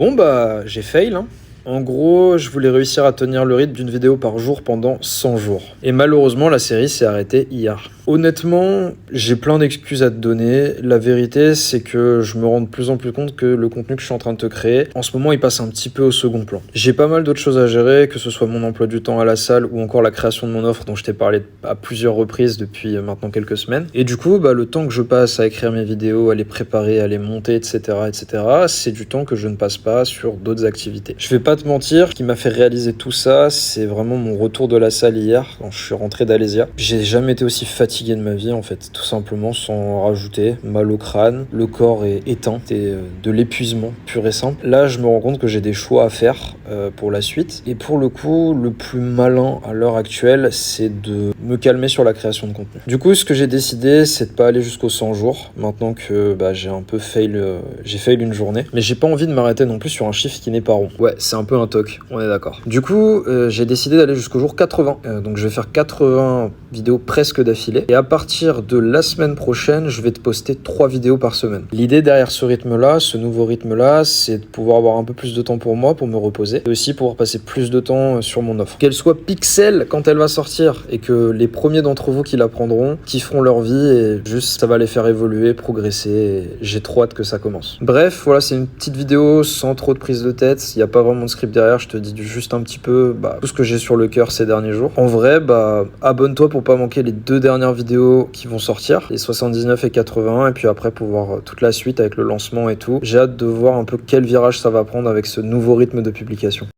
Bon bah j'ai fail hein. En gros, je voulais réussir à tenir le rythme d'une vidéo par jour pendant 100 jours. Et malheureusement, la série s'est arrêtée hier. Honnêtement, j'ai plein d'excuses à te donner. La vérité, c'est que je me rends de plus en plus compte que le contenu que je suis en train de te créer, en ce moment, il passe un petit peu au second plan. J'ai pas mal d'autres choses à gérer, que ce soit mon emploi du temps à la salle ou encore la création de mon offre dont je t'ai parlé à plusieurs reprises depuis maintenant quelques semaines. Et du coup, le temps que je passe à écrire mes vidéos, à les préparer, à les monter, etc., c'est du temps que je ne passe pas sur d'autres activités. Je vais pas te mentir, ce qui m'a fait réaliser tout ça, c'est vraiment mon retour de la salle hier, quand je suis rentré d'Alésia. J'ai jamais été aussi fatigué de ma vie, en fait, tout simplement, sans rajouter. Mal au crâne, le corps est éteint, c'est de l'épuisement pur et simple. Là, je me rends compte que j'ai des choix à faire pour la suite. Et pour le coup, le plus malin à l'heure actuelle, c'est de me calmer sur la création de contenu. Du coup, ce que j'ai décidé, c'est de pas aller jusqu'aux 100 jours, maintenant que j'ai un peu fail, j'ai fail une journée. Mais j'ai pas envie de m'arrêter non plus sur un chiffre qui n'est pas rond. Ouais, c'est un peu un toc, on est d'accord. Du coup, j'ai décidé d'aller jusqu'au jour 80. Donc je vais faire 80 vidéos presque d'affilée. Et à partir de la semaine prochaine, je vais te poster 3 vidéos par semaine. L'idée derrière ce rythme-là, ce nouveau rythme-là, c'est de pouvoir avoir un peu plus de temps pour moi, pour me reposer. Et aussi pouvoir passer plus de temps sur mon offre. Qu'elle soit pixel quand elle va sortir. Et que les premiers d'entre vous qui la prendront, kifferont leur vie. Et juste, ça va les faire évoluer, progresser. Et j'ai trop hâte que ça commence. Bref, voilà, c'est une petite vidéo sans trop de prise de tête. Il n'y a pas vraiment de script derrière. Je te dis juste un petit peu tout ce que j'ai sur le cœur ces derniers jours. En vrai, abonne-toi pour pas manquer les 2 dernières vidéos qui vont sortir, les 79 et 81, et puis après pour voir toute la suite avec le lancement et tout. J'ai hâte de voir un peu quel virage ça va prendre avec ce nouveau rythme de publication.